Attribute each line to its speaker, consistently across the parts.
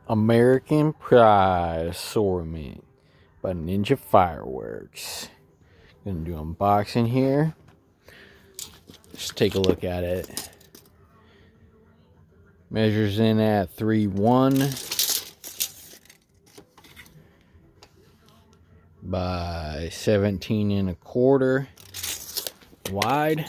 Speaker 1: American Pride assortment by Ninja Fireworks. Gonna do unboxing here. Just take a look at it. Measures in at 3'1" by 17¼ wide.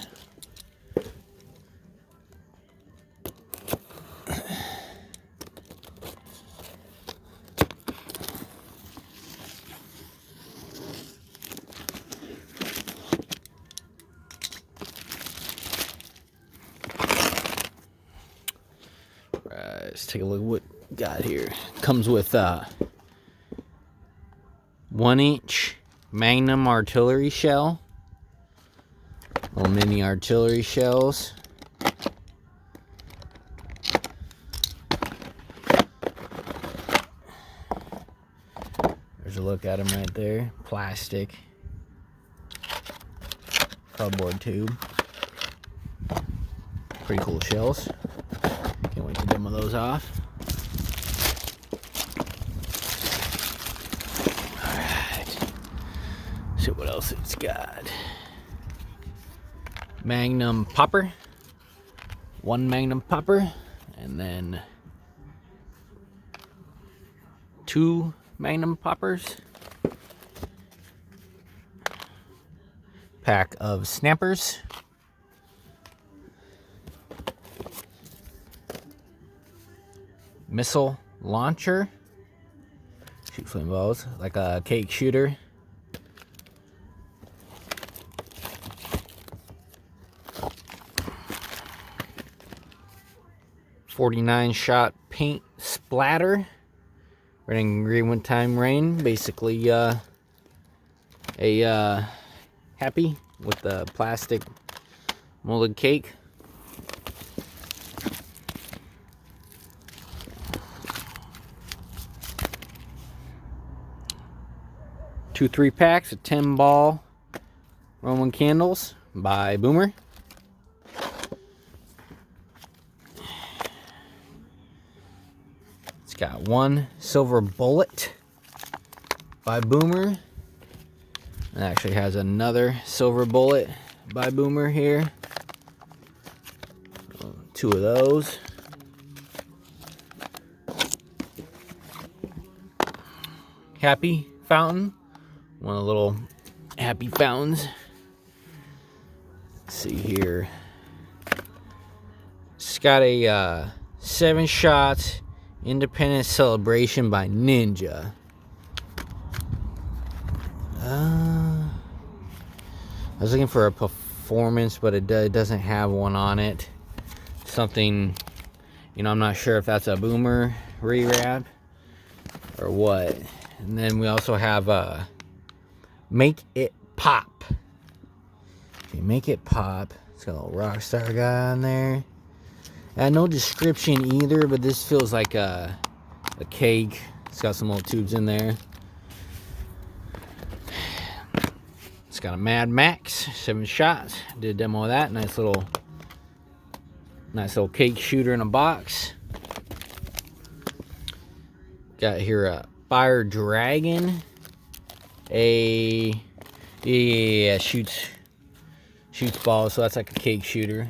Speaker 1: Let's take a look at what we got here. Comes with 1-inch Magnum artillery shell. Little mini artillery shells. There's a look at them right there. Plastic. Cardboard tube. Pretty cool shells. Can't wait to demo those off. Alright. See what else it's got. Magnum popper. 1 Magnum popper. And then 2 Magnum poppers. Pack of snappers. Missile launcher. Shoot flame balls like a cake shooter. .49 shot paint splatter. Red and green one time rain. Basically a happy with the plastic molded cake. Two 3-packs of 10-ball Roman candles by Boomer. It's got 1 silver bullet by Boomer. It actually has another silver bullet by Boomer here. 2 of those. Happy fountain. One of the little happy fountains. Let's see here. It's got a 7 shots Independence Celebration by Ninja. I was looking for a performance, but it doesn't have one on it. Something, I'm not sure if that's a Boomer rewrap or what. And then we also have Make It Pop. Okay, Make It Pop. It's got a little Rockstar guy on there. No description either, but this feels like a cake. It's got some little tubes in there. It's got a Mad Max, 7 shots. Did a demo of that. Nice little cake shooter in a box. Got here a Fire Dragon. Shoots balls, so that's like a cake shooter.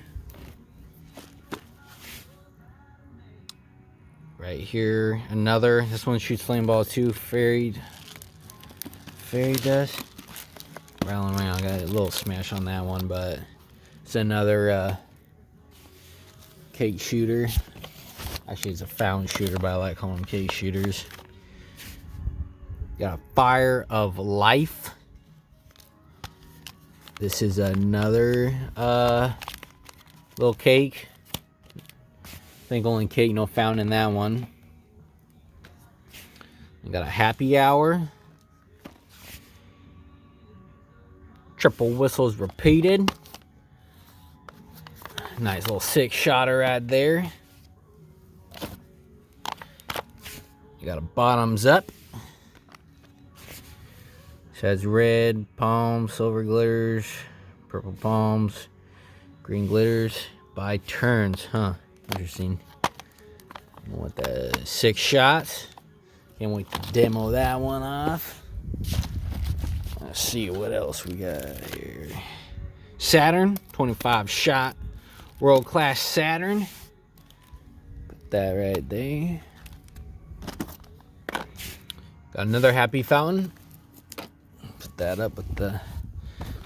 Speaker 1: Right here, another. This one shoots flame balls too. Fairy dust. Rattling around. Got a little smash on that one, but it's another cake shooter. Actually, it's a fountain shooter, but I like calling them cake shooters. Got a Fire of Life. This is another little cake. I think only cake, no fountain in that one. We got a Happy Hour. Triple whistles repeated. Nice little 6-shotter right there. You got a Bottoms Up. It has red palms, silver glitters, purple palms, green glitters by turns. Huh. Interesting. With the 6 shots. Can't wait to demo that one off. Let's see what else we got here. Saturn, 25 shot. World class Saturn. Put that right there. Got another happy fountain. Put that up with the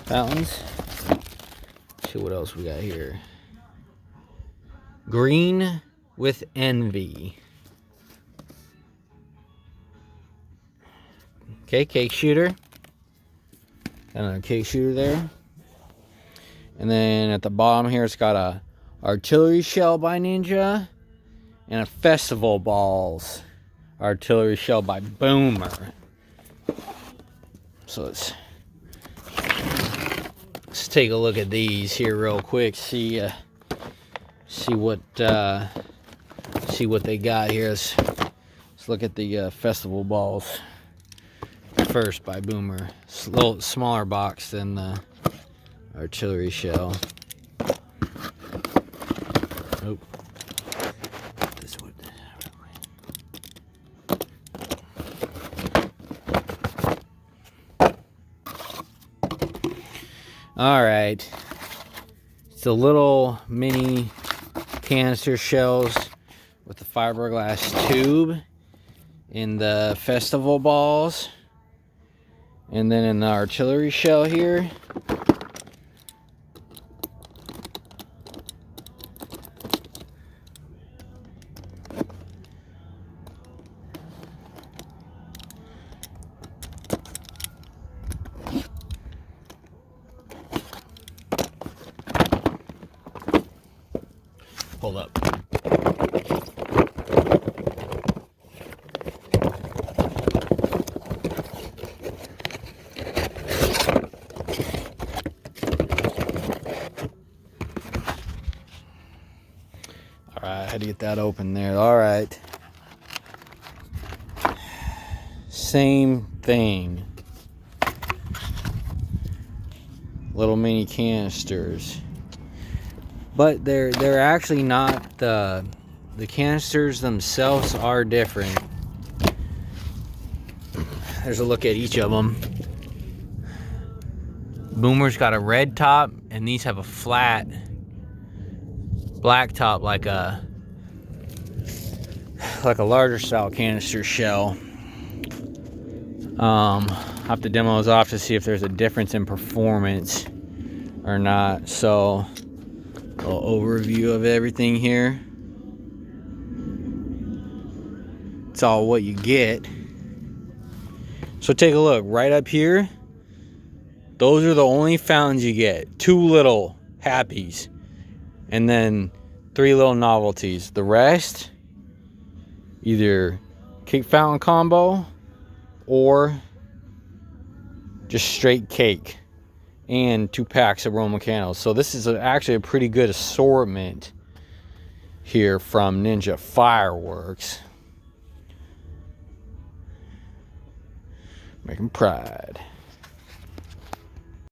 Speaker 1: fountains. See what else we got here. Green with envy. Okay, cake shooter. Got another cake shooter there. And then at the bottom here, it's got a artillery shell by Ninja and a festival balls artillery shell by Boomer. So let's take a look at these here real quick. See what they got here. Let's look at the festival balls first by Boomer. It's a little smaller box than the artillery shell. Oh, this one. All right, it's a little mini canister shells with the fiberglass tube in the festival balls, and then in the artillery shell here. Hold up. All right, how to get that open there. All right. Same thing. Little mini canisters. But they're actually not. The canisters themselves are different. There's a look at each of them. Boomer's got a red top, and these have a flat black top, like a larger style canister shell. I have to demo those off to see if there's a difference in performance or not. So, a little overview of everything here. It's all what you get. So take a look right up here. Those are the only fountains you get. 2 little happies, and then 3 little novelties. The rest, either cake fountain combo or just straight cake, and 2 packs of Roman candles. So this is actually a pretty good assortment here from Ninja Fireworks. Making pride.